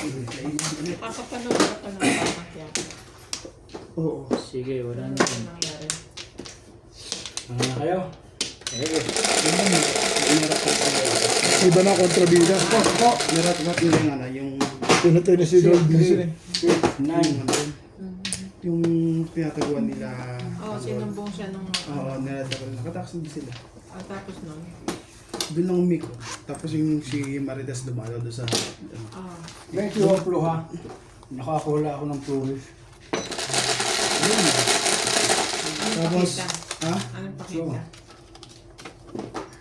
Kakapanood ka ng pamakyak. Oo. Sige, wala na. Ano nangyari? Kayo? Sige. Iba na kontrabida. Narat yung ano, yung Pinatay na si Lord Bison eh. yung pinataguan nila. Oo, sinumbong siya nung... Oo, naratagal. Nakatakas din sila. tapos nun? Doon lang umiko. Tapos yung si Marites dumalo doon sa... Ah. May kiwaplo ha. Nakakula ako ng tourist. Anong Tapos, pakita? ha? Anong pakita?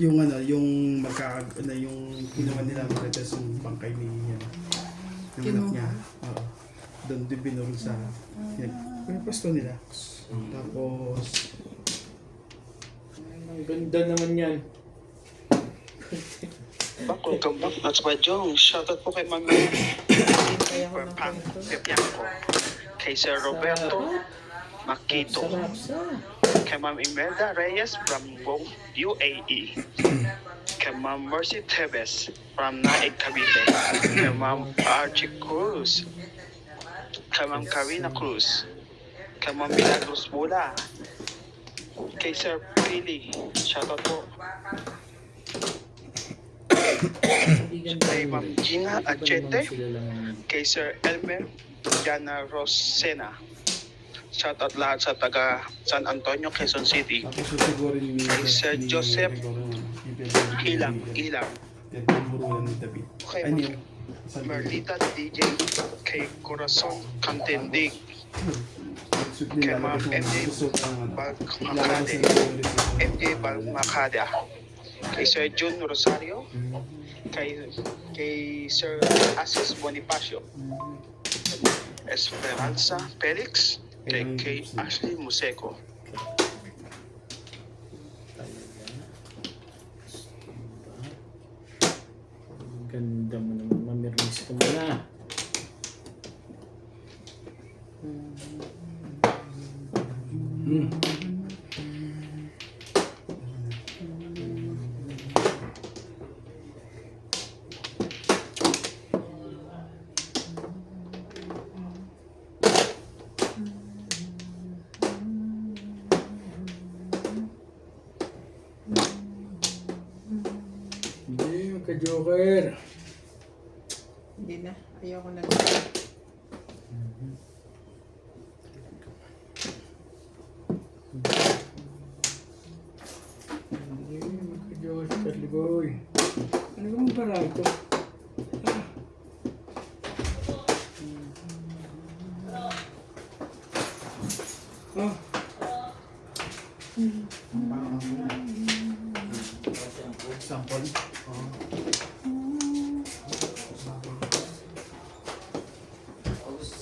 Yung ano, yung yung kinuha nila Marites yung bangkay ni yung anak niya. Oo. Doon din binurol sa yan. Yung pwesto nila. Tapos Ang ganda naman yan. Welcome back. That's my Jong. Shoutout po kay Mami Kaya ko for ng Pam kwento. Pepianco. Kay Sir Roberto Makito. Sarap sa. Kay Ma'am Imelda Reyes from UAE. Kay Ma'am Mercy Tevez from Naik Cavite. Kay Ma'am Archie Cruz. Kay Ma'am Karina Cruz. Kay Ma'am Milagros Bula. Kay Sir Pili. Shoutout po. Kay Ma'am Gina Achete. Kay Sir Elmer Jana Rosena. Shoutout lahat sa taga San Antonio, Quezon City. tapos yung siguro ni Kay Sir Joseph Ilang. Burulan ni David. Kay Ano Ma'am yun? Sabi niya. Merlita DJ. Kay Corazon Cantendig. Suit Kay nila. Ma'am Tapos MJ yung suit ng ano. Balmacade. MJ Balmacada. Kay Sir Jun Rosario. Kay Sir Asis Bonifacio. Esperanza Felix. Kay Ashley Museco. Ganda mo naman. Mamirmis ka mo na. Hindi, magka-joker. Hindi na. Ayoko na. Hindi, magka-joker si Charlie Boy. Ano ka mo ba lang ito? Oh. Sample.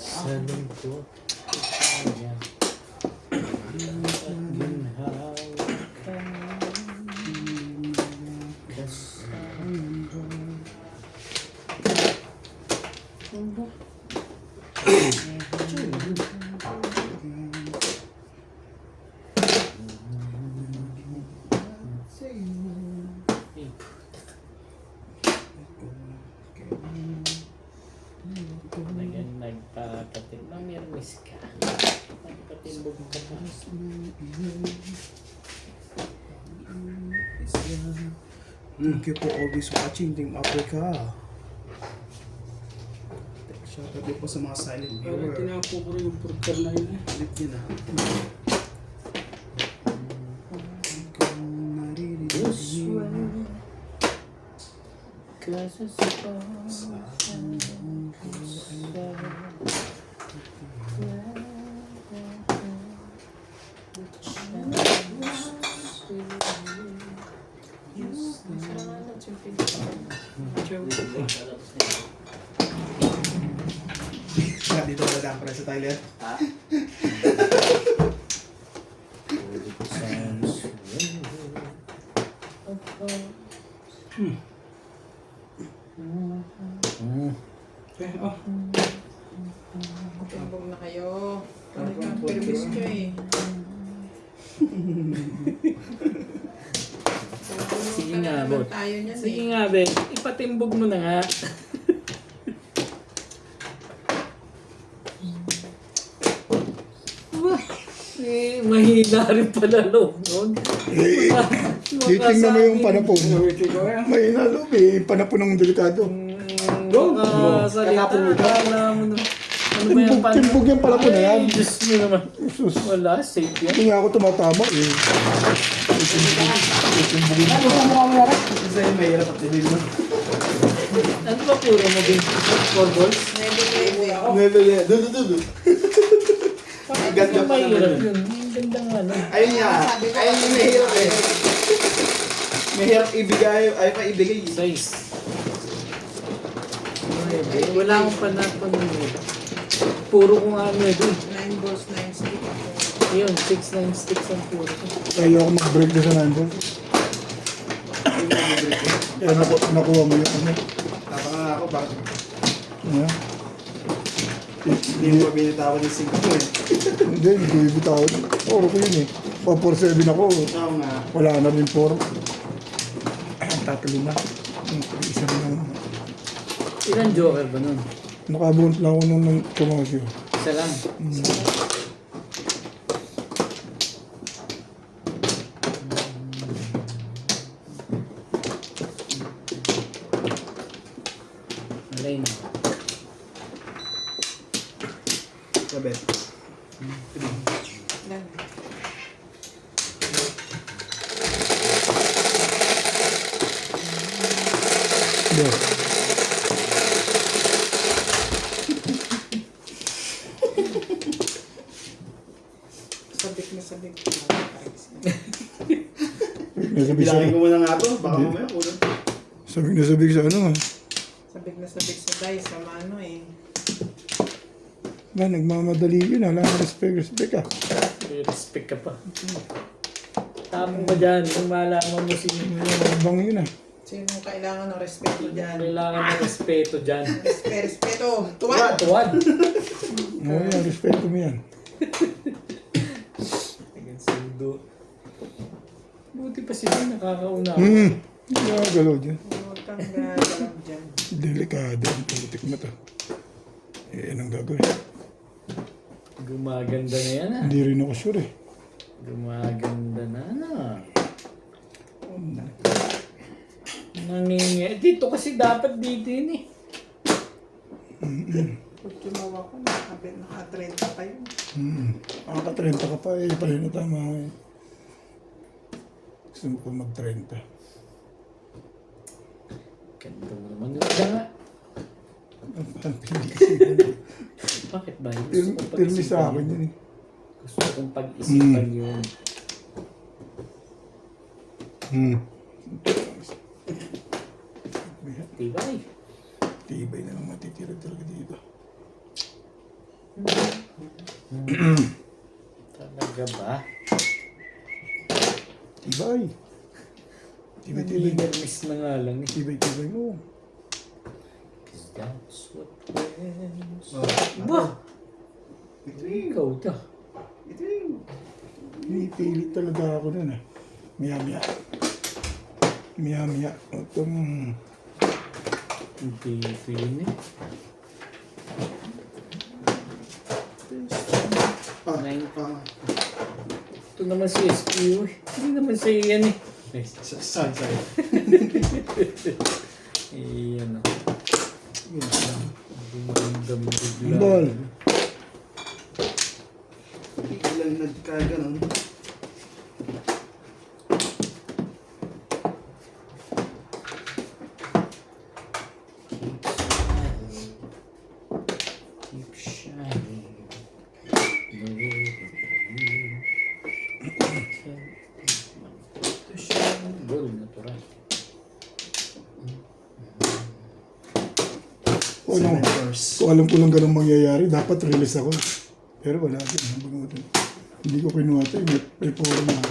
Saling ko. Ayan. Ginhawa ka. Nagpapatid. Mamirmis ka. Nagpatimbog ka pa. Thank you for always watching Team Africa. Shoutout din po sa mga silent Parang viewer. tinapo ko rin yung portal na yun. Ulit yun ah. Dito na lang para sa toilet. Okay, oh. Timbog na kayo. Talagang permis nyo eh. Sige nga, bot. Tayo niyan Sige eh. nga, Ben. Ipatimbog mo na nga. mahina rin pala loob nun. Eh, titingnan mo yung panapon. Inuwitin ko yan. May nalo, may panapon ng delikado. Salita, akala mo na. Ano ba yung Timbog yung panapon na yan. Ay, Diyos mo naman. Sus, Wala, safe yan. hindi nga ako tumatama eh. Kasi mahirap at hindi mo. Ano ba puro mo din? 4 balls? Never. Doon. Bakit yung mahirap yun? Yung gandang ano. Ayun nga. Ayun yung mahirap eh. Mahirap ibigay, ay pa ibigay. Size. Wala akong panapon nito. Puro kong ano ito. 9 balls, 9 stick ako. Yun, 6-9 sticks ang puro. Ayaw ako mag-break na sa nandun. Kaya nakuha mo yung ano. Tapa nga ako, bakit? Yeah. Hindi mo pa binitawan yung 5 mo eh. Hindi ko ibitawan. Oro ko yun eh. Pa 4-7 ako. Oo nga. Wala na rin 4. Tatlo na. Isa na lang. Ilan joker ba nun? Nakabunt lang ako nung kumasyo. Isa lang. Alay na. Sabi. Ilan? Yeah. Sabik na sabik. Bilangin ko muna nga to, baka mamaya kulang. Sabik sa ano ah. Sabik na sabik sa dice. Sa mano eh. Ba, nagmamadali yun. Wala ka respect ah. May respect ka pa. Tama ba dyan? Kung malaman mo si Bang yun ah. Sinong kailangan ng respeto dyan? kailangan ng respeto dyan. Respeto. Tuwad! Tuwad! Oo yan, respeto mo yan. Again, sundo. Buti pa sila nakakauna. Hindi ako galaw dyan. Huwag kang gagalaw dyan. Delikado. Putik mo to. Eh, anong gagawin? Gumaganda na yan ah. Hindi rin ako sure eh. Gumaganda na na. Dito kasi dapat dito yun eh. Pag tumawa ko, naka-30 pa yun. Nakaka-30 ka pa eh. Pala na tama ako eh. Gusto ko mag-30. Ganda mo naman yun. Kaya nga. Hindi kasi. Bakit ba? Gusto kong Pirmi sa pag-isipan akin yun. yun eh. Gusto kong pag-isipan yun. Tibay. Tibay na lang matitira talaga dito. Talaga ba? Tibay. Tibay. Miss na nga lang eh. Tibay mo. Cause that's what friends are. Ba? Ikaw ta. Pinipilit talaga ako nun ah. Maya-maya. Itong... Hindi ito yun eh. Nine. Ito naman si SPU eh. Hindi naman sa'yo yan eh. Sorry. Ayan o. Gumandam bigla. Ball. Ilang nagkaganon. Keep shining. Gold natural. Kung alam ko lang ganun mangyayari, dapat release ako. Pero wala din. Hindi ko kinuha ito. May puro na ako.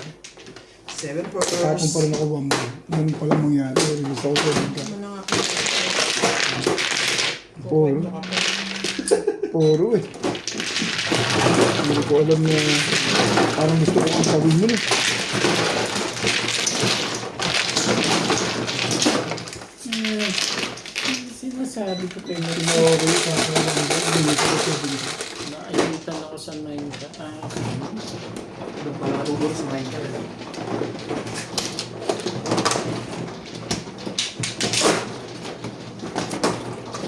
7 for Tapon pa rin ako 1 ball. Ganun pala mangyari. Release ako 7 ka. Ano na nga Puro. Puro eh. Hindi ko alam na parang gusto ko ang sabihin mo eh. Sinasabi ko kayo na rin. Okay, kakalang ko. Hindi ko 7 ka. Naiitan ako sa 9 ka. Siguro sa mind ka.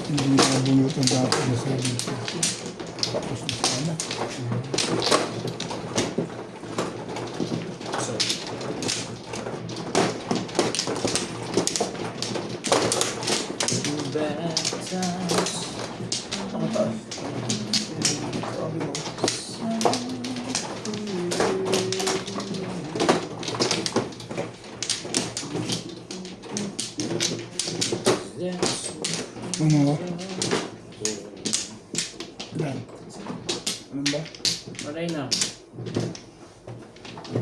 Hindi nakabunutan dapat na sa dito. Tapos na sana. Ano? Ilan? Anong ba? Maray na.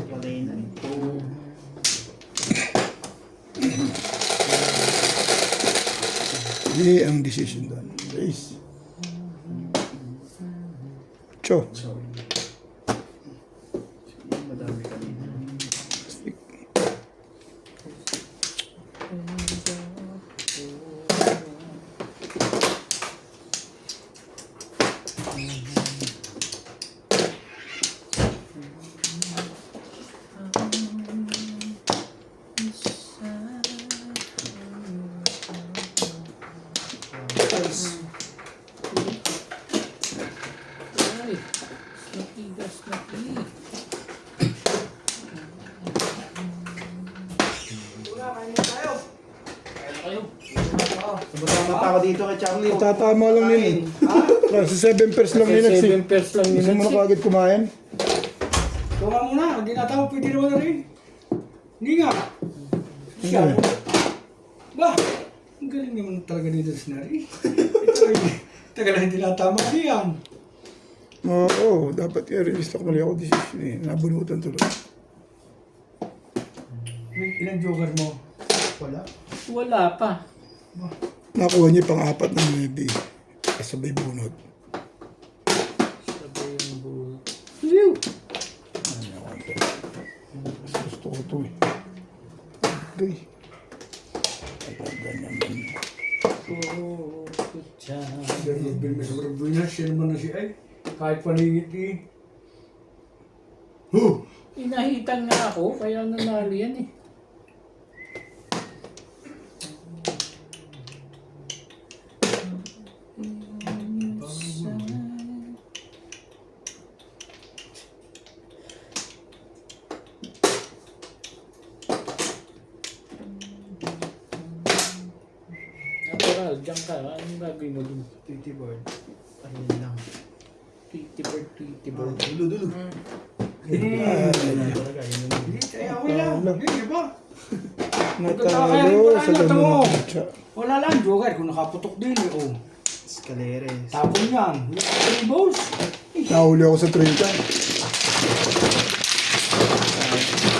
Walay na ito. Hindi ang decision doon. Ace. Cho. Madami kanina. Stick. Ay, snacky. Kayo. Sabasama pa ako dito kay Charlie. Tatama lang nila. Kasi 7 pairs lang nila. 7 pairs lang Gusto mo na kagad kumain? Tunga muna, hindi na tao, pwede naman na rin. Hindi nga. Siya. Hindi. Ba, ang galing naman talaga ni Desnary. Ito eh, tagal na hindi natama diyan. Oo, dapat i-release ako mali ako decision eh. Nabunutan tuloy. Ilang joker mo? Wala. Wala pa. Nakuha niya pang-apat ng maybe. Kasabay bunot. Sabay yung buo. Liw! Gusto ko ito eh. Okay. Ay, ganyan naman. Oh, kutsa. Ganun, bin may sobrang buwinas, siya naman na si Ay. Kahit paningit eh. Inahitan nga ako, kaya nanalo yan eh. Natural, dyan ka. Anong gagawin mo dun? Titi board. Ayun lang. Tweety bird. Dulo. Hindi, Talaga, yun lang. ay okay lang. Hindi ba? Natalo sa ganun ng kutsa. Wala lang, joker. Kung nakaputok din eh, oh. Escaleres. Tapon yan. 3 balls. Nahuli ako sa trade.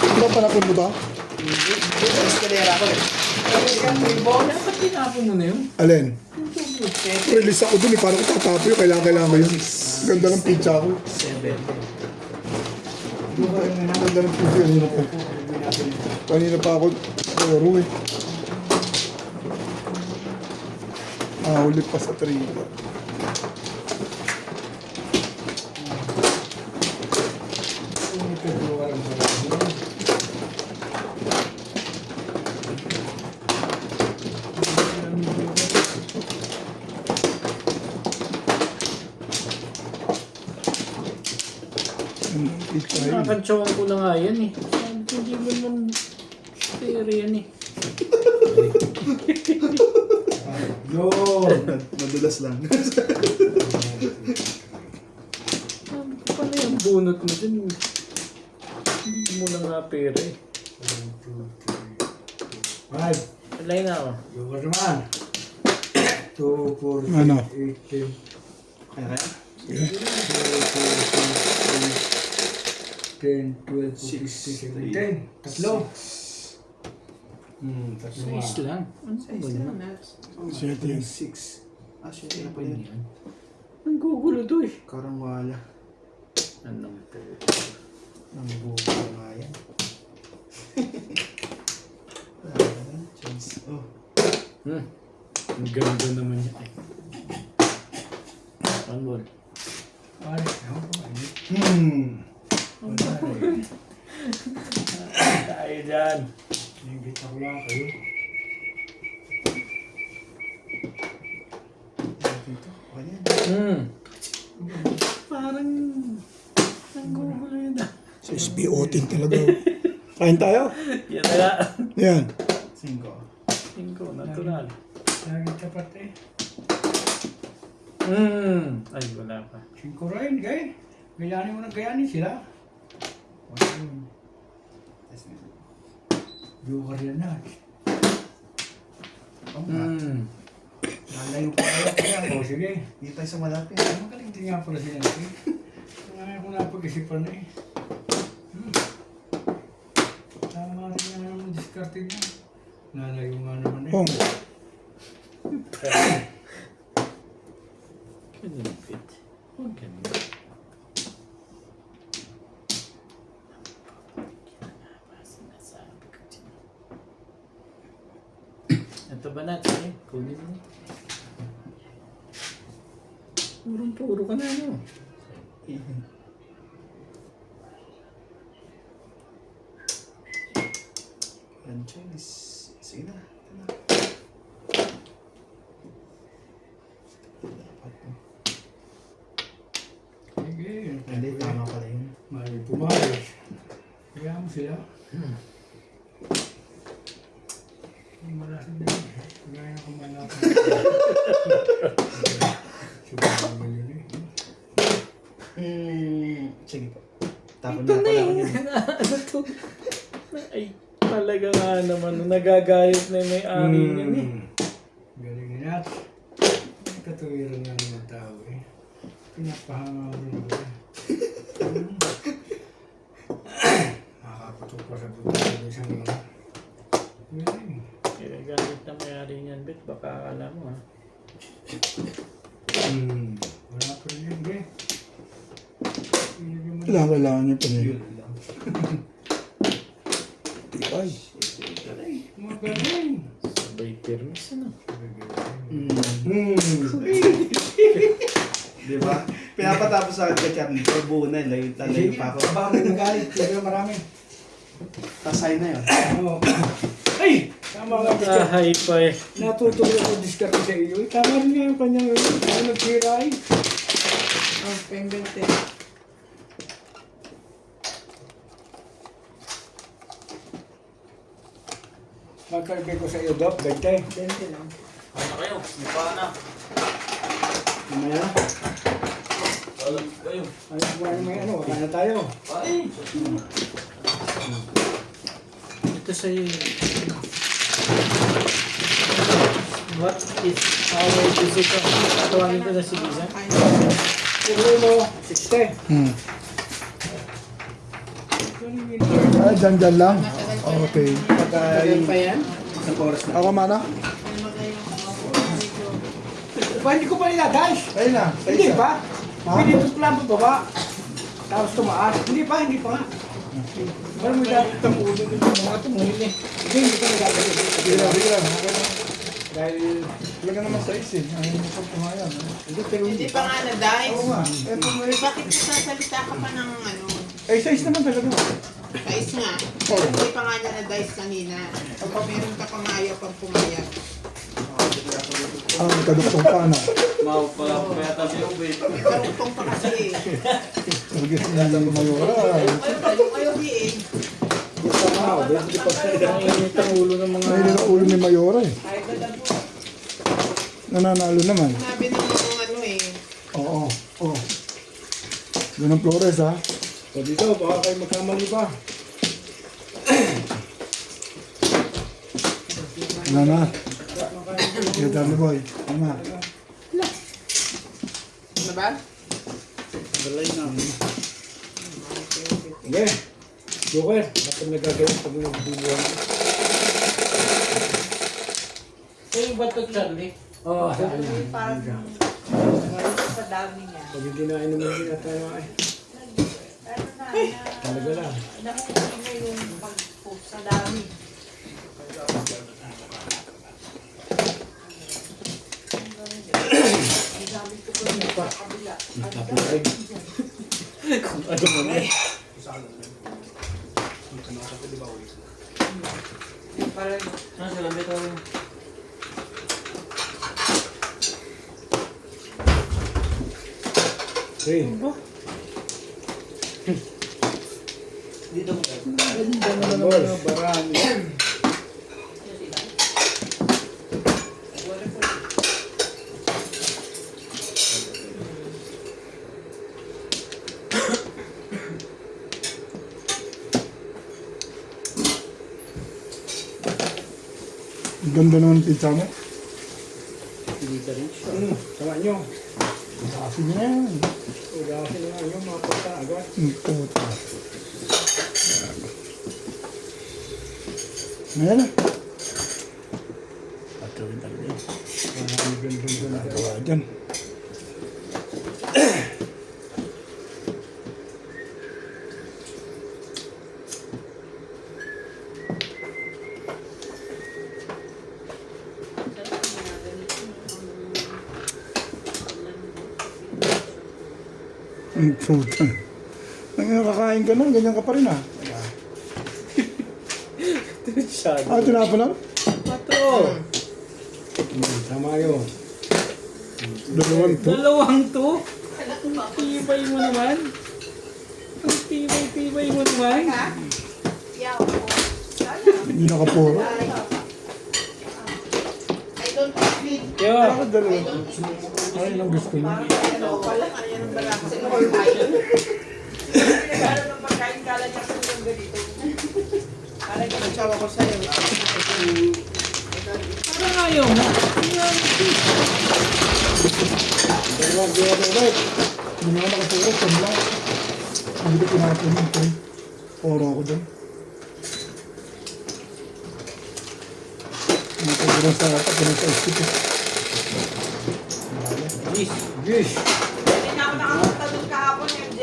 Ito panapon mo ba? Escalera ko eh. Dapat tinapon mo na yun. Alin? Release ako dun eh. Paano ko tatapo yun? Kailangan ko yun. Ganda ng pizza ko. 7. Ganda ng pizza kanina pa. Kanina pa ako laro eh. Huli pa sa trigger. Pizza yun. Nakakantsawan ko na nga yan eh. Sabi ko, hindi mo naman fair yan eh. Yo! Madulas lang. Sabi ko pala yung bunot mo dun. Hindi mo na nga pera eh. 5. Alay na ako. Joker naman. 2, 4, Ano? 6, 8, 10. Kaya 10, 12, 14, 15, 10. Tatlo. Tatlo nga. Size lang. Ano ba Size yun? lang, Nats. 7 yun. 6. Ah, shit. Ano pa yun? Ang gugulo to eh. Karang wala. Anong po? Ang buka nga yan. Wala na. Chance. Oh. Ang ganda naman yan eh. One ball. Pare, ako. Tayo dyan. Nagkita ko lang kayo. Dito. Okay yan. Parang nanggugulo yun ah. Sa SPO10 talaga. Kain tayo? Yan na. Yan. 5. 5, natural. Lagi tapat eh. Ay, wala pa. 5 rin, gay. Gayanin mo na gayanin sila. Joker yan na. Lalayo pa kayo kaya. O sige. Dito tayo sa malapit. Magaling din nga pala sila. Ngayon ko napag-isipan na eh. Tama rin nga naman diskarte niya. Lalayo nga naman eh. Pong. Kanipit. Huwag ganun. Ito ba na? Sige, kunin mo. Purong-puro ka na, no? Franchise. Sige na. Ito na. Dapat to. Sige. Hindi, tama pala yun. May pumayos. Kaya mo sila. Malasin din. Kaya ako malapit. Siguro ba yun eh. Sige po. Tapon Ito na na pala yun. ako yun. Ano to? Ay, talaga nga naman. Nagagayot na yung may-ari niyan eh. Galing natin. May katuwiran nga naman tao eh. Pinapahanga mo rin ako eh. Nakakaputok pa sa buto ng isang mga. Galing. Kaya galit na may-ari niyan, Bet. Baka akala mo ha. Wala pa rin yun eh. Kailangan niya pa rin. Yun lang. Ay. Magaling. Sabay permis ano. Di ba? Pinapatapos sa akin kay Charlie. Pag buo na, layo pa ako. Baka may magalit. Pero marami. Tasay na yun. Oo. Ay! Tama nga diskarte. Ahay pa eh. Natutuloy ako diskarte sa iyo. Tama rin nga yung kanyang ano nagtira eh. Oh, pembente. Magkalagay ko sa iyo, Dok. Gante. Bente lang. Ano kayo? Hindi pa na. Mamaya na. Kayo. Ayos mo may ano. Wala na tayo. Ay! Ito sa'yo. What is our decision? Tawagin ko na si Lisa. Kain. Siguro mo, 60. Ah, dyan lang. Okay. Tagal pa yan? Isang oras na. Ako mana? Ba, hindi ko pa nilagay. Ayun na. Hindi pa. Pinito ko lang pa baba. Tapos tumaas. Hindi pa nga. Parang may dati itong ulo ng mga tumuhin eh. Hindi ko nilagay. Sige lang. Okay lang. Dahil, Talaga naman sa is eh. Ayaw mo pag pumayan. hindi pero Hindi pa nga na-dice. Oo nga. Eto mo eh. Bakit sasalita ka pa ng ano? Eh, size naman talaga. Dice nga. Hindi pa nga niya na-dice kanina. Pag meron ka pang ayaw pang pumayag. Ah, kaduktong pa na. Mau pala ko yata si Ube. May karugtong pa kasi eh. Sige, hindi mayora. Ayaw di eh. Nanginit ang ulo ng mga... May ulo ni Mayora eh. Nananalo naman. Sabi ng mga ano eh. Oo. Oo. Doon ang Flores ha. So dito, baka kayo magkamali pa. Wala na. Sige, Charlie boy. Tama. Ano ba? Balay na. Sige. Joker, bakit nagagawin pag nagbubuhan? Sa'yo ba ito, Charlie? Oo, saan yan? Sa dami niya. Pag hindi na inumin din na tayo ay. Ano na, Talaga lang. nahuli na yung pag-post sa dami. Ang dami ko pa rin sa kabila. Kung ano mo na. Parang Hey. Ganda naman ang mga barami. Ang ganda naman ng pizza mo. Hindi ka rin siya. Sama nyo. Kasi niya yan. Wala kasi na nyo, mga punta agad. Puta. Ayan na. Patuloy talaga yun. Ang ganda na. Nagawa dyan. Ang puta. Kakain ka na, ganyan ka pa rin ah. Siya. Ah, tinapa lang? Pato. Tama yun. Dalawang to. Dalawang to. Tibay mo naman. Ang tibay mo naman. yaw ko. Hindi nakapuro. I don't feed. Yo. Bakit dalawa? Ay, ang gusto mo. Ano pala, ayan ang balak sa all time. Nagkala ng pagkain kala niya sa yung ganito. Kala ko nagsawa ko sa'yo. Parang ayaw mo. Dalawang gaya na ulit. Hindi naman nakapuro, saan lang. Hindi ko pinapun yung try. Oro ako dun. Hindi ko gano'n sa atak, gano'n sa isip eh. Yes. Hindi na ako nakapunta doon kahapon, MJ.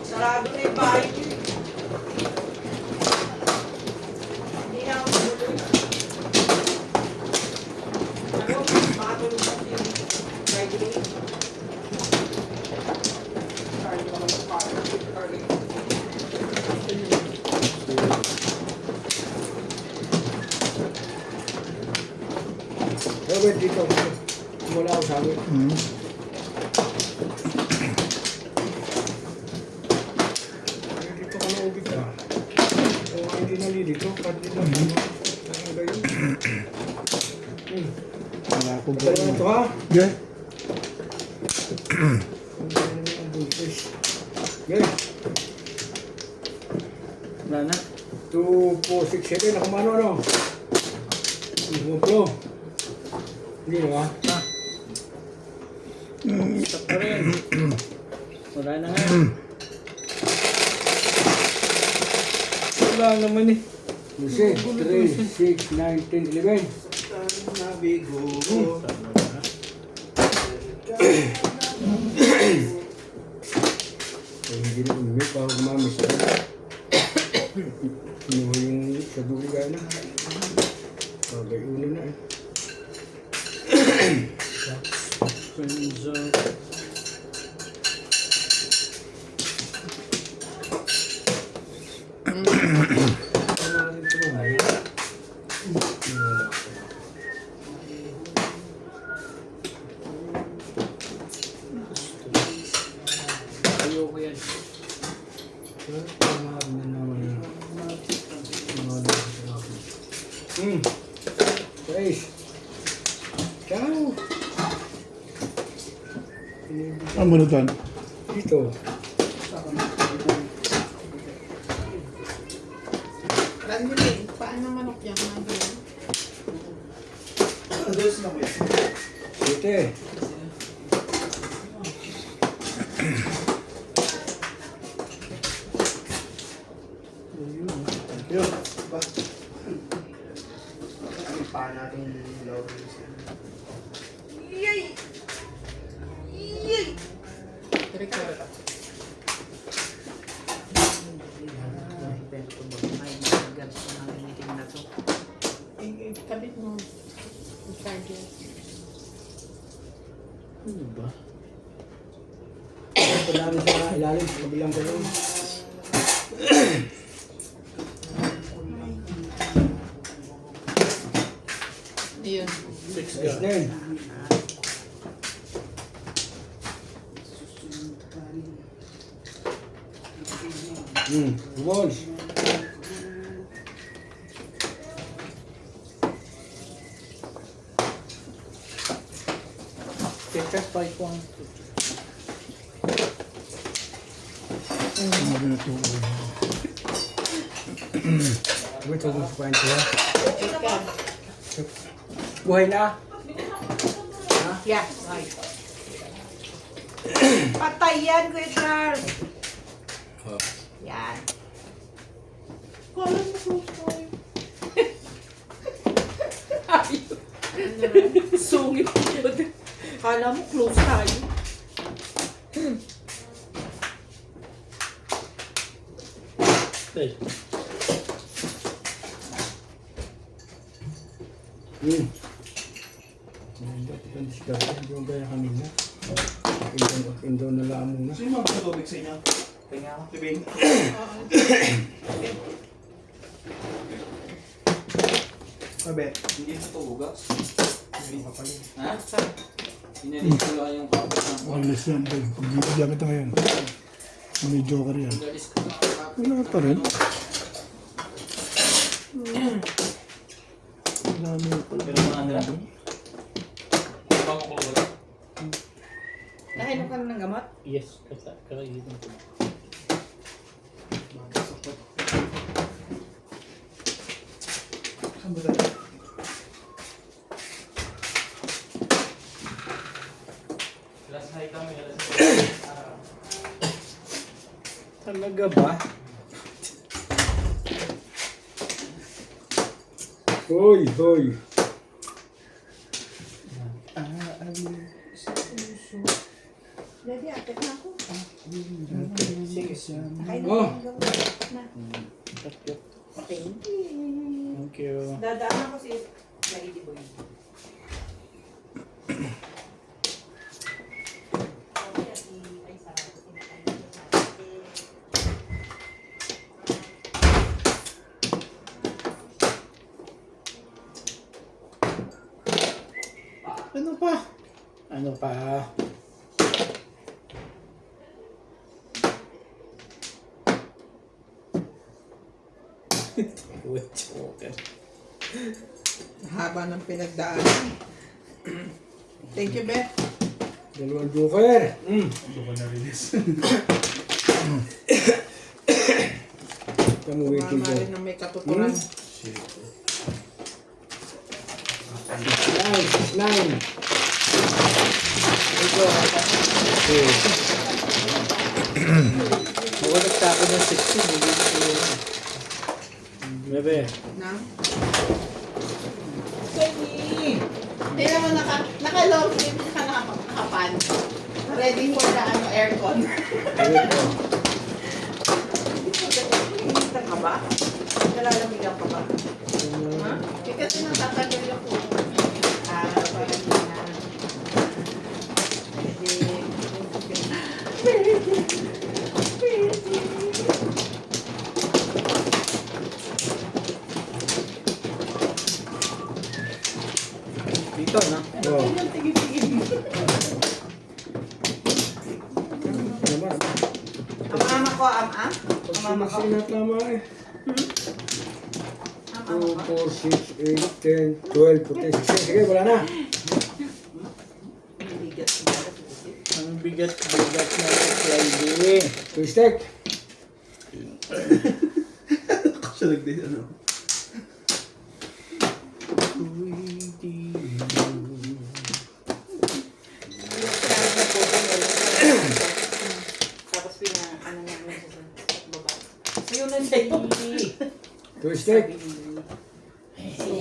Sarado na yung bahay niyo. Hindi na ako tuloy. Ano, makatulog sa yung Friday. Sorry, ako mag-party. Robert, dito. Wala ako sabi. Dito ka na ubig ka. Kung hindi nalilito, pati na ano. Ano ba yun? Wala akong Dalawa na ito ha? Okay. Ang buntis. Okay. Wala na. 2, 4, 6, 7. Ako mano ano? Ito. Hindi na ba? Stop pa rin. Wala na nga. Wala naman eh. 6, 3, 6, 9, 10, 11. Nabigo. Hindi na umimi para gumamis ka. Pinuha yung sa dulo gana. Bagay ulo na eh. Kunzo. Ayoko yan. Guys. Ciao. Ang manutan. Dito. Randy, paano manok yan? Nandiyan. Dito eh. Kabit mo. Charger. Ano ba? Pagdami sa ilalim, sa kabilang kayo. 6 Yes, ka. then. Balls. Check 5-1. Ano na ito? Wait, huwag mo supain ko ha. Buhay na. Yeah, right. Patay yan, Kuya Charles. Yan. Kala mo close tayo. Sungit. Kala mo close tayo. Hey. Ang diskarte, hindi mo gaya kanina. Indo na lang muna. Sino magpatubig sa inyo? Tubig. Mabet. Hindi sa tugas. Hindi pa pala. Ha? Inalis ko lang yung kapit ng Wireless yan. Pag gamit na ngayon. May joker yan. inalis ko lang. Wala pa rin. Dami pala. Pero mga nila. Bago ko wala. Nakainom ka na ng gamot? Yes, kakainin ko. Saan ba tayo? Last night kami. Talaga ba? Hoy, hoy. Daddy, atin na ako. Oh, Thank you. Thank you. Dadaan ako si Lady Boy. Ano pa? Ano pa? Wait, joker. Haba ng pinagdaanan. Thank you, Beth. dalawang joker. Hindi ko na-release. Ito mo waiting Mama ko. rin ng may katuturan. Nine. Ito, ako nagtako ng 16. Hindi ko yun. Bebe. Na? Kenny! Tingnan mo, naka-low sleep ka nakapan. Ready for the aircon. Hinihintang ka ba? Nalalamigan ka ba? Ha? Kasi natatagal yung puso. Parang yun na. Dito, na? Oh, Ang mama ko, am-am? Ang mama ko? Sino tama eh? Am-am 2, ko? 4, 6, 8, 10, 12, 14, 16. Sige, wala na. Bigat. Ang bigat-bigat na Friday. Two-stick. Siya nag-date ano. Tapos ano na mo sa baba. Ayun na sa'yo. Two-stick.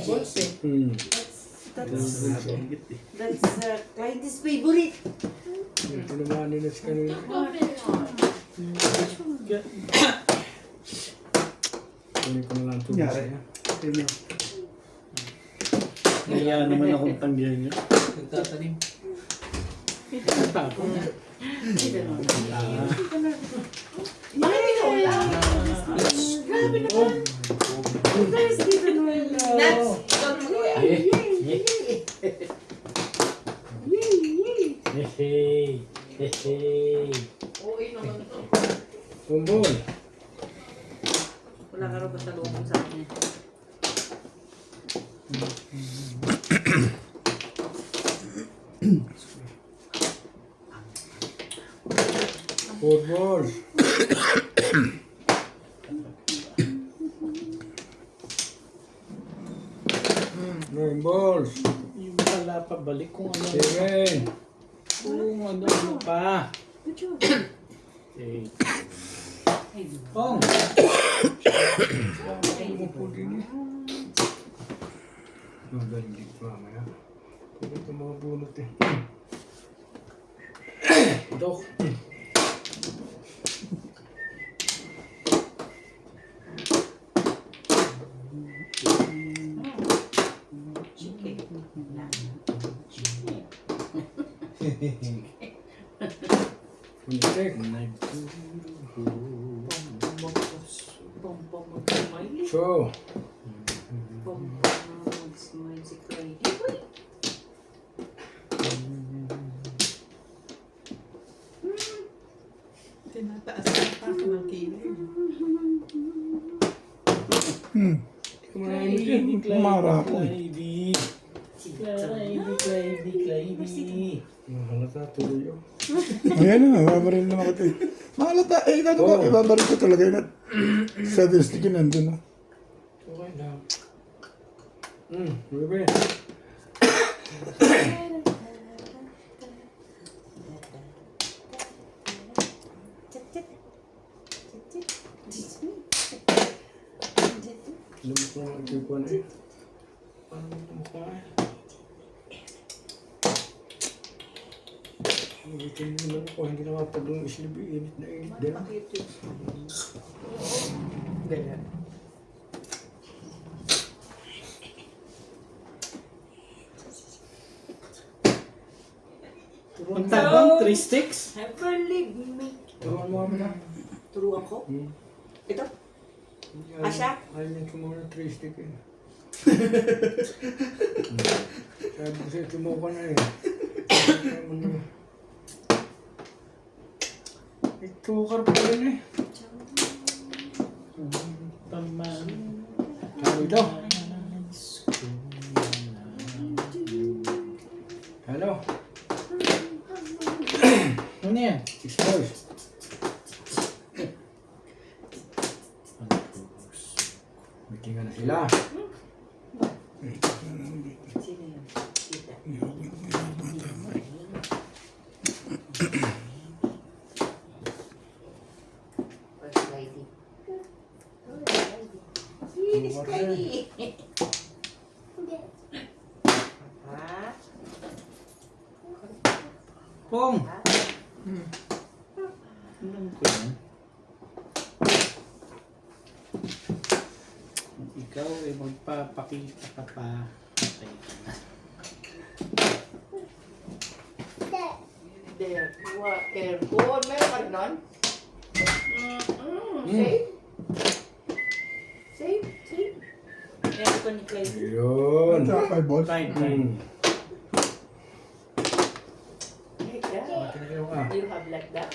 Balls eh. That's Clyde's favorite. Ito naman nila sa kanila. Kunin ko na lang ito. Kunyari. Ito na. Kaya naman akong tanggihan nyo. Nagtatanim. Nagtako na. Bakit ikaw lang? Grabe naman. Guys, dito naman. Nuts. Ikaw naman gawin. Hehe. Hehe. Oo, naman to. Bumbol. Wala ka rin ba talungan sa akin? Bumbol. Bumbol. Yung pala pabalik kung ano. Seven. Kung ano pa. Eight. Pong. Magaling din pa mamaya. Pwede ito mga bunot eh. Dok. Puntek. So. Tinataas na pa ako ng kilay. Kumara ako eh. Mahalata tuloy yun. Ayan na, babaril naman kita eh. Mahalata, eh, ano ba? Ibabaril ko talaga yun at 7 stick yun nandun na. Okay lang. Bebe. Lumot mo ang tikuan eh. Parang mukha eh. Ulitin mo naman ko, hindi na mapagong islibi, init na init din. Ganyan. Turuan mo ba? 3 sticks? Never leave me. Turuan mo kami na. Turuan ko? Ito? Asya? Ayaw niya tumulong ng 3 stick eh. Sabi ko sa'yo, tumuka na eh. Ito, karpa rin eh. Sabi ito. Hello. Ano yan? 6 boys. Meeting na sila. Sino yun? Kita. First lady. First lady. Ha? Pong! Alam ko yan. Ikaw ay magpapakita ka pa. Patay ka na. There. What? Aircon. Meron ka rin nun? Safe? Safe? Safe? Aircon ni Clay. Yun. Tsaka 5 balls. Like that? You have like that?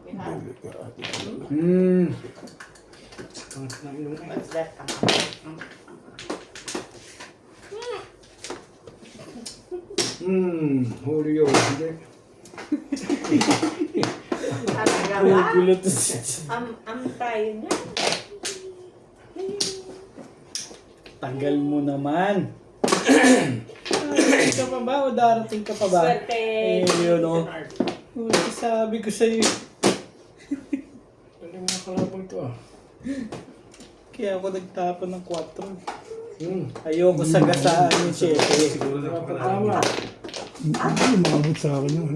You have? What's that? Julio. Hindi. Talaga ba? Gulat na Tayo niya. Tagal mo naman. Darating ka pa ba o darating ka pa ba? Swerte. Yun o. Sabi ko sa'yo. Ano yung mga kalabang ito ah? Kaya ako nagtapon ng 4. Ayoko sagasaan yung 7. Siguro na patama. Hindi maabot sa akin yun.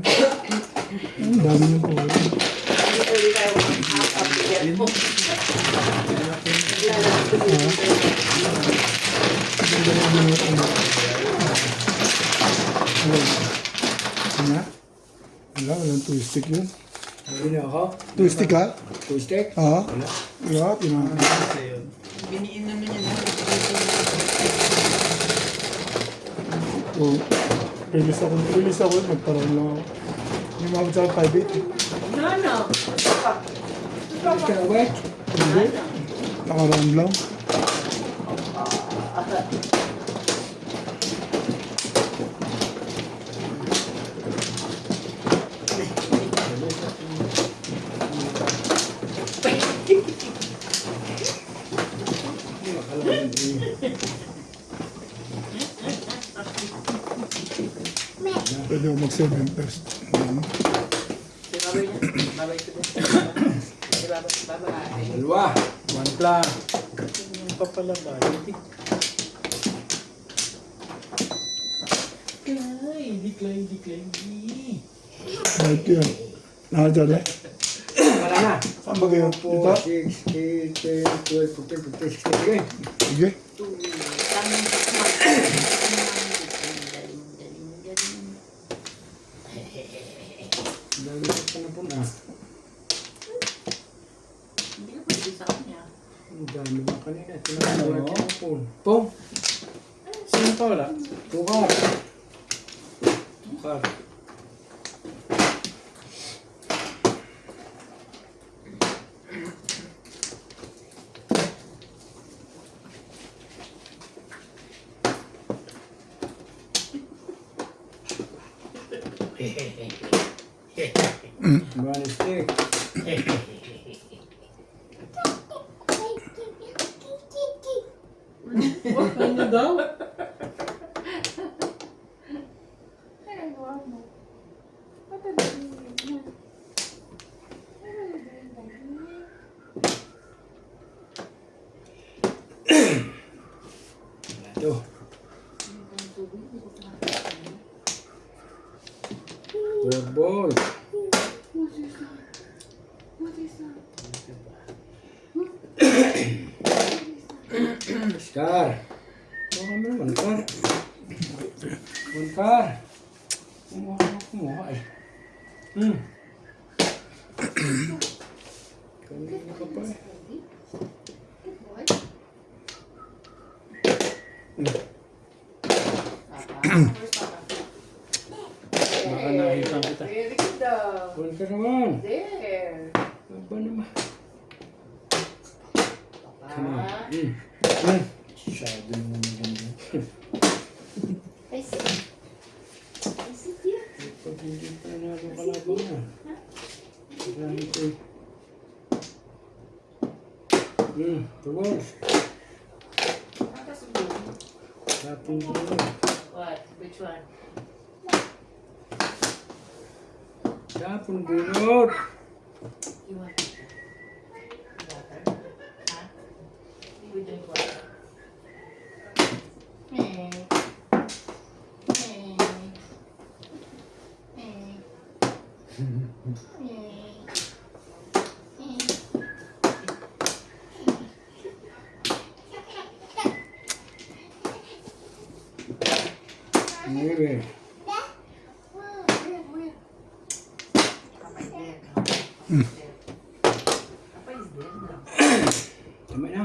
Ang dami ng po. Hindi pwede tayo mag-up-up-up mo. Ano? Wala, walang 2 stick yun. Ano ako? 2 stick ha? 2 stick? Oo. Wala, pinaka. Biniin naman niya lahat. So, release ako, nagparang lang ako. Yung mga sa 5.8. Ano? Wait. Hindi. Nakaroon lang. Pwede ako mag-7 first. Dalawa. One plan. Yung papalabay. Decline. Right yun. Nakadyan eh. Wala na. Saan ba kayo? 4, Dito? 6, 8, 10, 12, 14, 15, 16. Sige. Dami sa na po na. Hindi na pwede sa kanya. Ang dami na kanina. Tinatawag ko ang phone. Pong? Sino pa wala? Tukar. One stick. Ano daw? Ito. Four balls. Scar. Baka mo naman, Car. One car. Kumuha eh. Kanina ka pa eh. Baka nakita kita. Very good daw. One ka naman. There. Aba naman. Come on. Ah. Masyado naman maganda. I see. I see here. Pag hindi pa natin kalaban na. Marami ko eh. Tuwas. Tapong ko na. What? Which one? Tapong bunot. You want water? Huh? We drink water. Hey. Hey. Hey. Hey. Maybe. Tama na.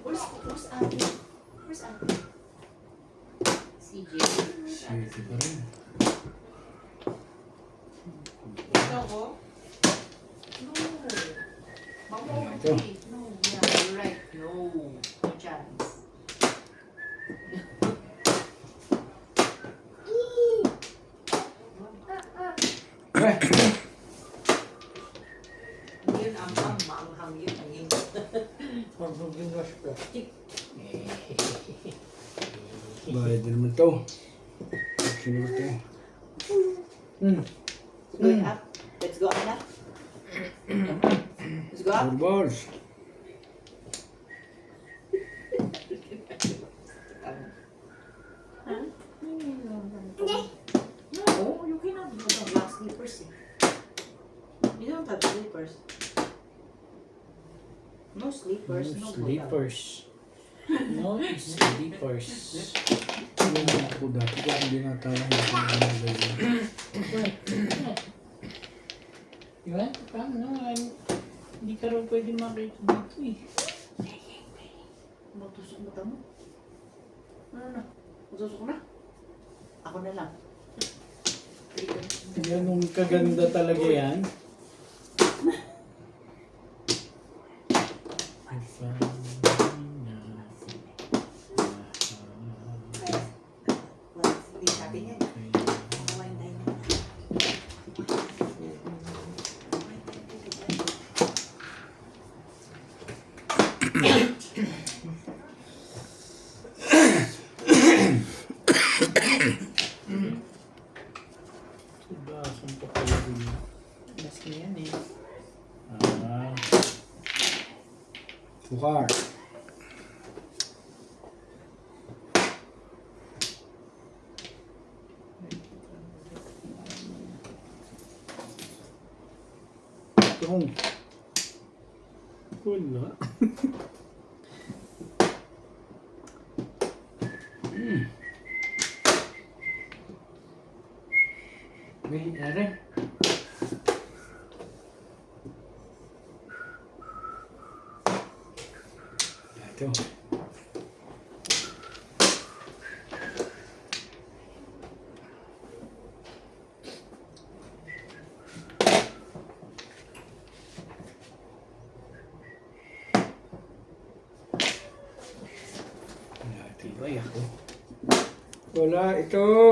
Where's Abby? Where's Abby? CJ. Sige pa rin. Ito ko? No. Mama, Ito. no. Yeah, you're right. No. No chance. Eh, Yun ang maanghang yun. Ang yun. bayad na naman to. Sino to? Going up. Let's go up na. Let's go up. Four balls. No, you cannot do the black slippers. You don't have slippers. No slippers. No Sleepers. No sleepers. Yung ako dati ko hindi natawag yung mga Diba? Paano? Hindi ka raw pwede makita dito eh. Matusok mata mo. Ano na? Susuko na. Ako na lang. Ganun kaganda talaga yan. Hindi sabi niya. Kumain tayo na. Sudasan pa pala din. Mas na yan eh. Ah. Sukar. Yung. Wala. May are. Ito. Tibay ako. Wala ito.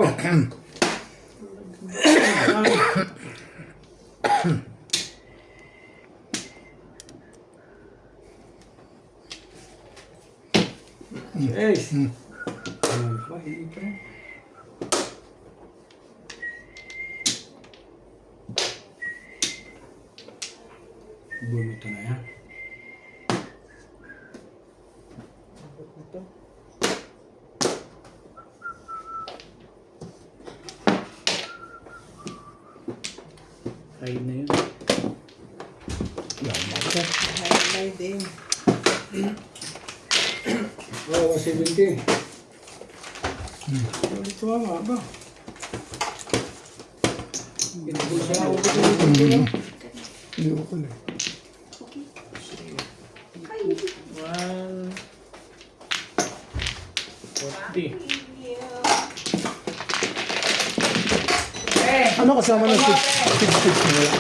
Yes. Ito. Bumito na yan. Ito. Kain na yun. Highlight din. Oo, 70. Ito nga ba? Pinagulsa ako ito. Hindi ko pala. 140. Ano kasama ng 6 na wala?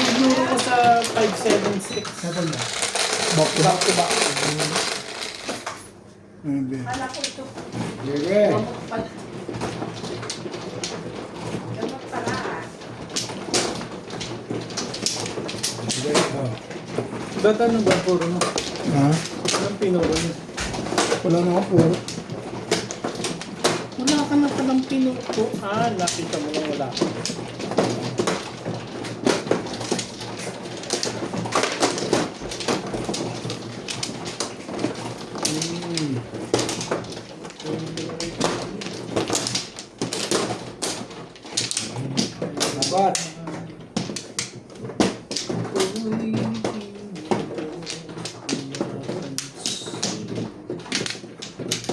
Siguro ko sa 576. Back to back. Back. Hindi. Kala ko ito. Sige. Gamot pala. Gamot pala. Ba't ano ba puro mo? Ha? Anong pinuro mo? Wala na ako puro. Wala ka na palang pinuro. Ah, nakita mo lang wala. Dapat.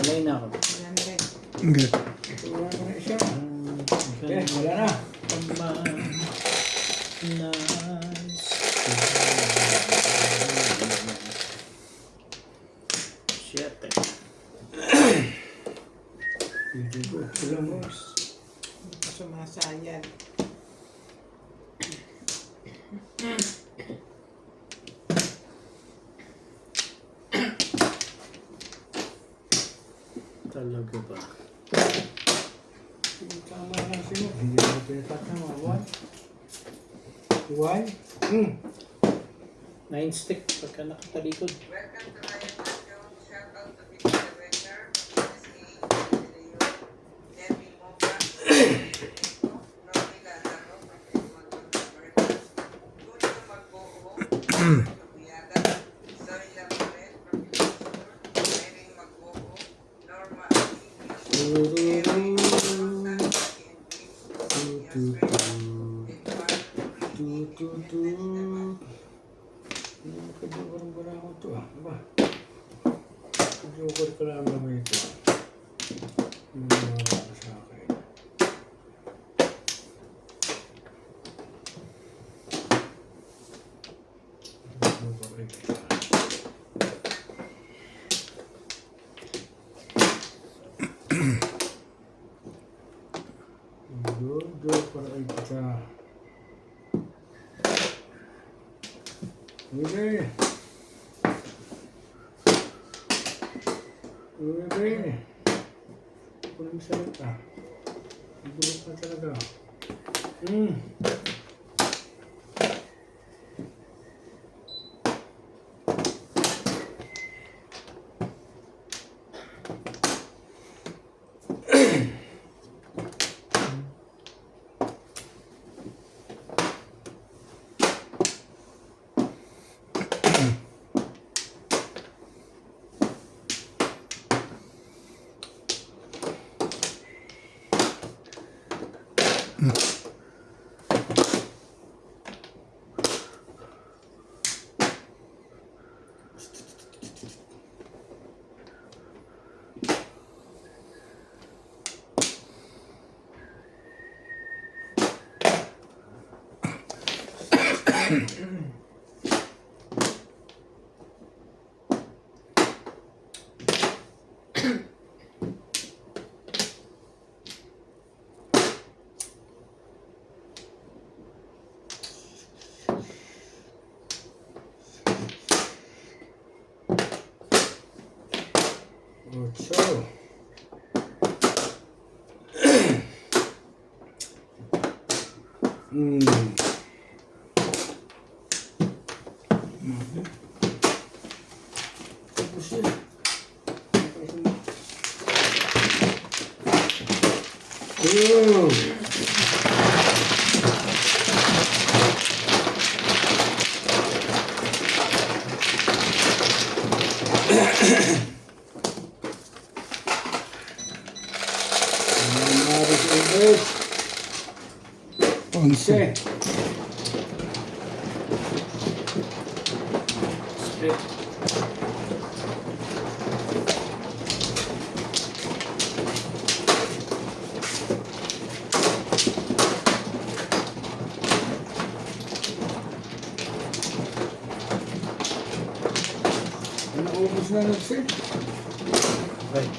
Alay na ako. 100. Hindi. Wala na siya. Okay, wala na. Shit. Hindi ko. Wala mo. Sumasayan. Talaga ba? Tama na sila. Hindi mo pinatama. One? 9 stick pagka nakatalikod. Joker ko lang naman ito. Yung mga sa akin. Joker ito. Good para kay Tita. Okay. Okay. Walang salita. Gulo ka talaga. Ocho. Tapos yun. Onse. Split. Naubos na nag-set. Right.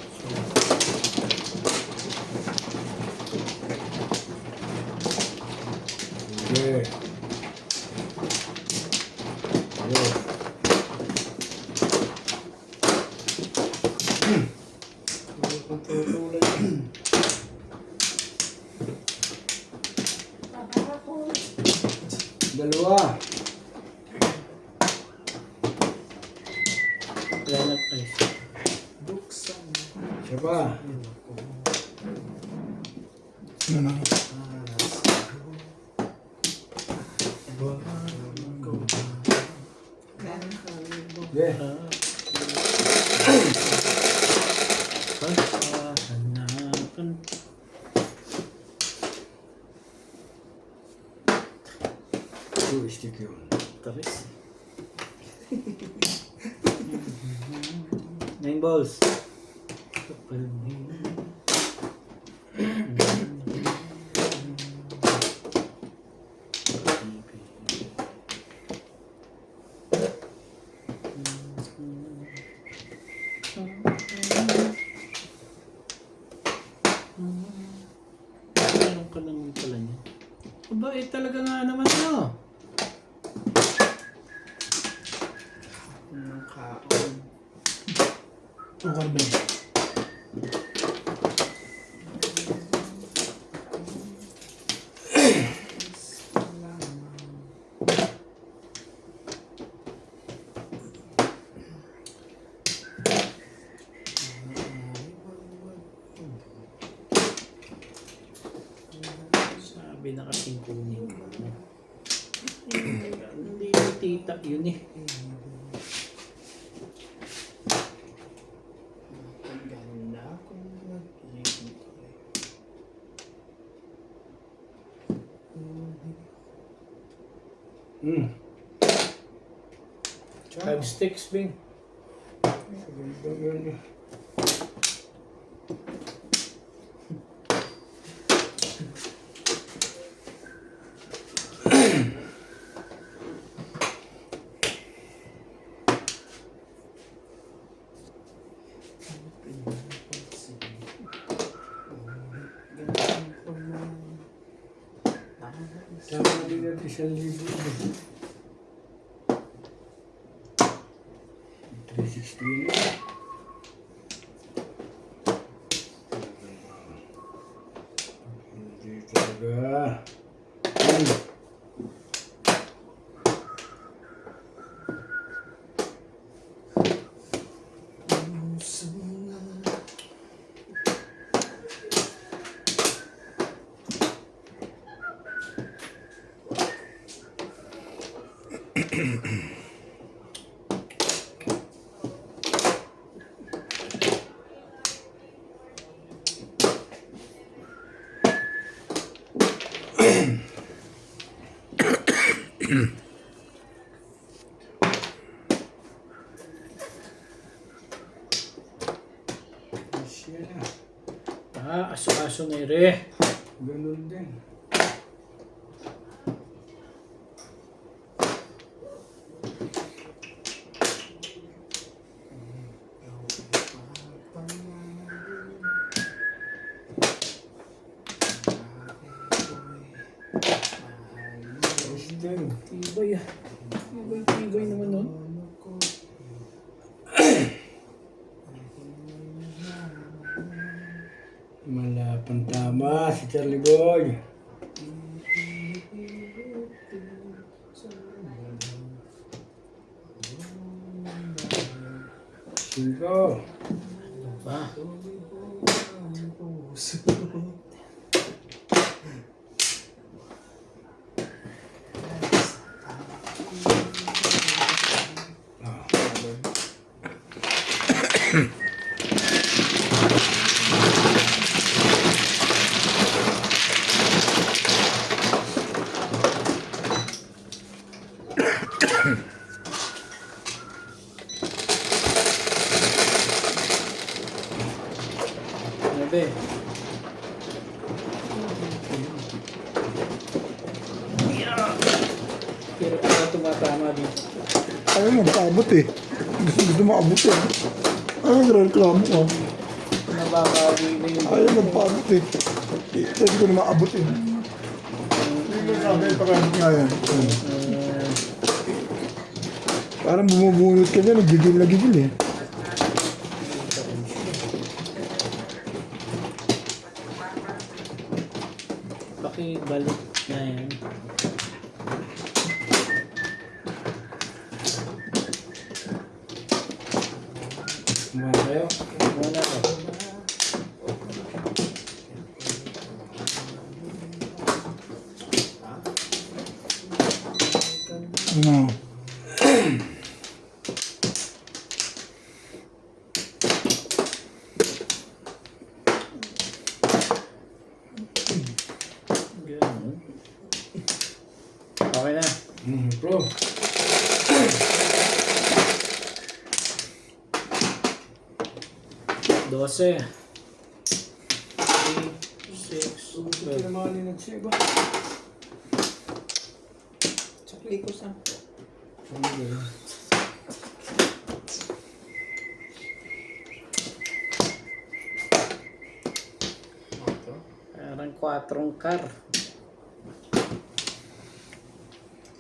Okay. Dalawa. Planet ice. Siya pa. Ano na? Okay. Hanapan. Stick yun. Taris. 9 balls. Meron ka naman pala niya. Aba, talaga nga naman no. Tukar ba? Sabi na kasing kunin ko. Hindi na tita yun eh. Five sticks, Bing. Tama din natin 1,000. 360 yun. Hindi talaga. Aso-aso na ire. Ganun din. Tibay ah. Tibay naman nun. Malapang tama si Charlie Boy. Cinco. Ano ba? Nabe. Pero kaya tumatama dito. Ayaw magpaabot eh. Gusto maabot eh. Ayaw nagreklamo ko. Nababagi na yun. Ayaw magpaabot eh. Pwede ko na maabot eh. Hindi ko sabi pakamot nga yan. Parang bumubunot ka dyan, nagigil na gigil eh. Pakibalik na yan. Kumana kayo? Kumana ka. Ano? Ganun. Okay na. Bro. Dose. 3, 6, 12. Tsakli ko sa... Parang 4 car.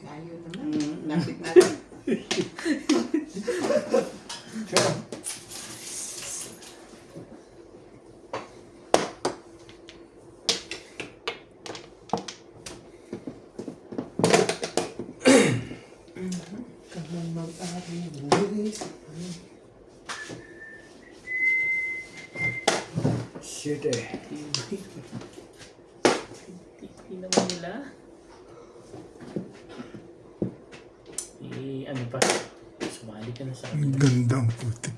Layo naman. Lapit natin. Shit eh. Hindi naman nila. Ano pa? Sumali ka na sa akin. Ang ganda ang putik.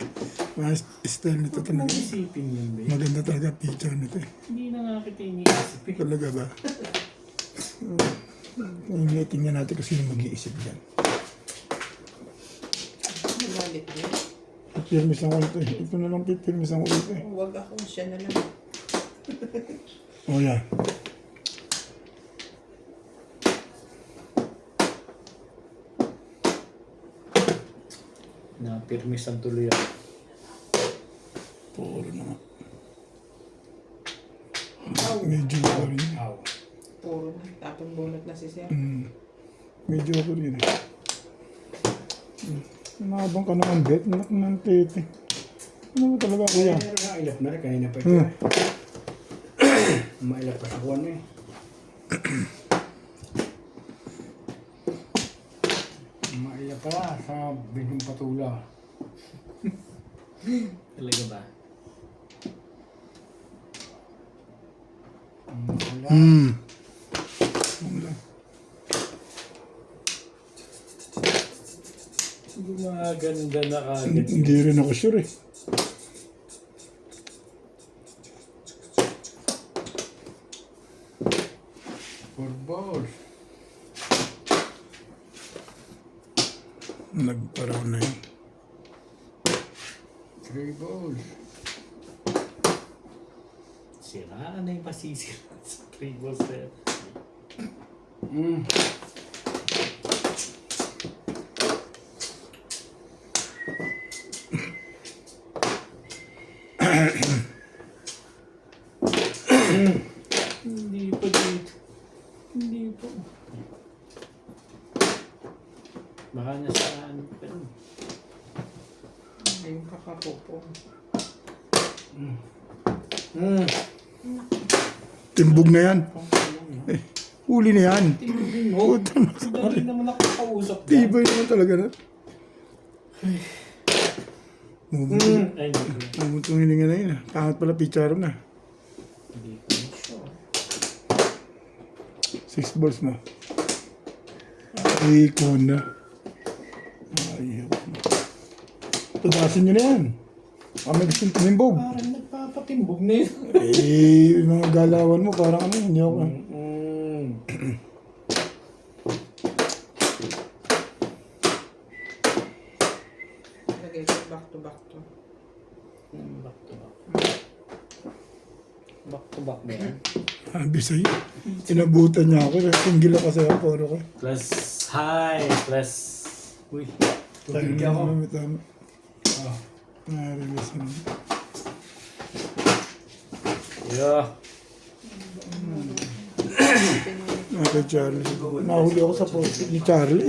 Mas style nito talaga. Isipin yun, babe. Maganda talaga picture nito eh. Hindi na nga kita iniisip eh. Talaga ba? Tingnan natin kung sino mag-iisip dyan. Nagalit din. Pipirmis ang ulit eh. Ito na lang pipirmis ang ulit eh. Huwag ako, siya na lang. O yan. Napirmis ang tuloy ako. Puro na nga. Medyo pa rin. Puro tapon bunot na si Sir. Medyo ako rin eh. Nabang ka naman, Bet. Anak ng tete. Ano ba talaga, kuya? Meron na ilap na rin. Kanina pa ito. Hmm. Mailap pa sa kuwan eh. Mailap pala sa Bigong Patula. Talaga ba? Wala. Gumaganda na kagad. Hindi rin ako sure eh. Four balls. Nagparaw na yun. 3 balls. Sira na yung pasisira sa 3 balls na yan. Hindi pa dito. Hindi pa. Baka nasaan pa rin. Yung kakapopo. Timbog na yan. Eh, huli na yan. No, dali naman ako kausap dyan. Tibay naman talaga na. Ay, hindi ko. Mumuntong hininga na yun. Pangat pala picture na. Hindi ko na sure. 6 balls na. Ay, ikaw na. Ayaw. Tudasin nyo na yan. May gustong tumimbog. Parang nagpapatimbog na yun. Eh, yung mga galawan mo, parang ano, hindi ako. Lagay ko back to back to. Back to back. Back to back ba yan? Sabi sa'yo. Inabutan niya ako. Tinggil ako sa'yo. Puro ko. Plus high, plus... Uy, Tayo tubig na ako. naman. Tama. Narilis na. Yeah. Kay Charlie. Nahuli ako sa post ni Charlie.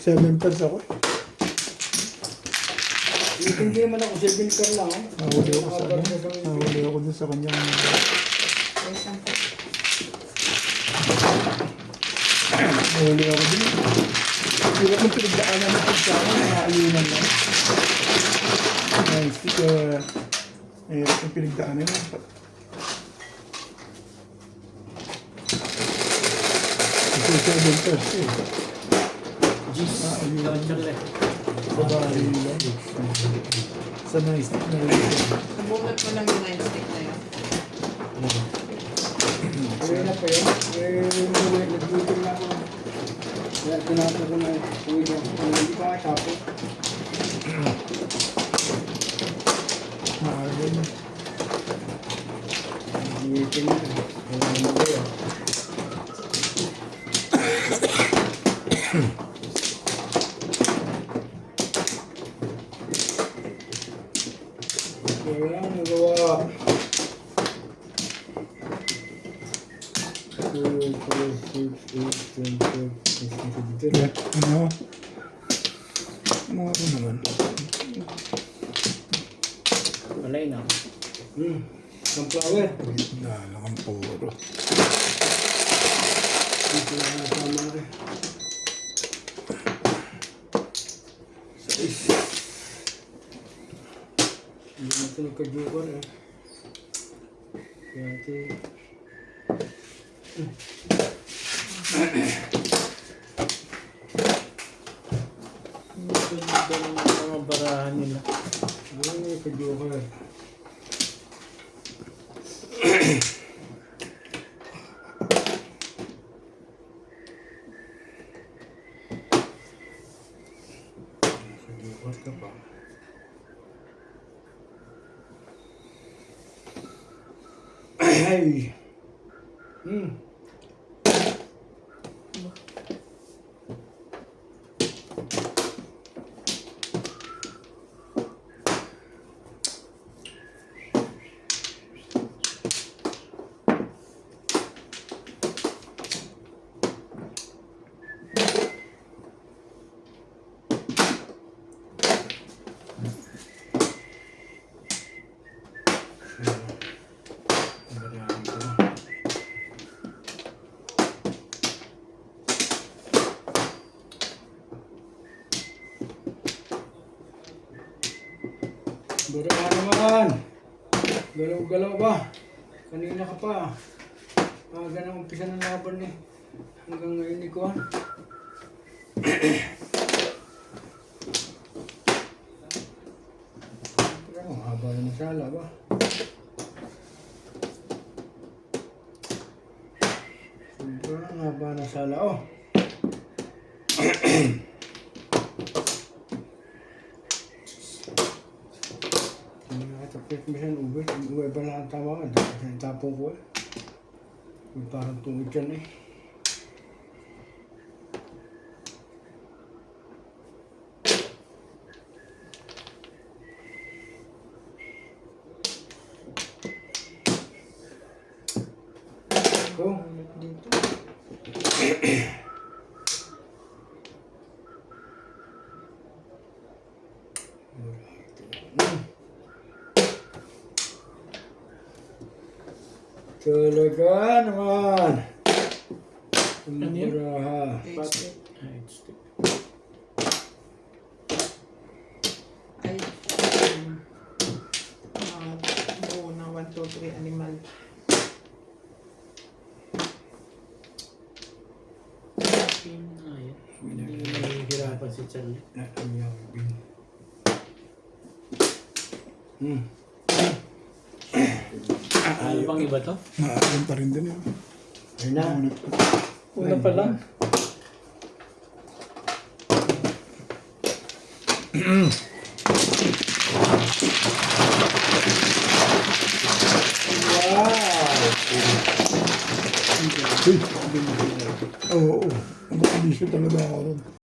7 pers ako. Hindi naman ako 7 per lang. Nahuli ako sa kanya. Nahuli ako dun sa kanyang... May sampo. Nahuli ako dun. Hirap mong pinagdaanan ng pagsama. Nakaiunan lang. Nice. Hirap mong pinagdaanan lang. Kasi 7 pers eh. Jeez. Launcher Babae lang. Sa nice stick na rin. Nabunot mo lang yung 9 stick na yun. Kaya na pa yun. Nag-duty na ako. Kaya tinatag ko na uwi na. Hindi pa tapos. Maaga na. Duty na. Kaya na ba yun? Wala akong nagawa. 2, 4, 6, 8, 10, 12, 16, 17. Yeah. Ano? Ano nga po naman? Walay na. Sunflower. Dala kang puro. Dito na tama rin. Hindi natin nagka-joker eh. Kaya ito. Ang ganda ng mga barahan nila. Ano yung nagka-joker? Nagka-joker ka pa. Ay! Bura naman. Galaw-galaw ba? Kanina ka pa. Ganang umpisa ng laban eh. Hanggang ngayon ni Kuan. Pero ang haba na masala ba? Sobrang haba na sala. Oh! Hindi nakatapit mo siya ng ube. Ang ube ba na ang tama ka? Dapat tapong ko eh. May parang tungod yan eh. Go. Dito. Talaga naman. Ano yun? Baraha. Ay, buo na 1, 2, 3 animal. Hindi nahihirapan si Charlie. Ano bang iba to? Maalam pa rin din yun. Ayun na. Una pa lang. Oo, oo. Ang makabisyo talaga ako ron.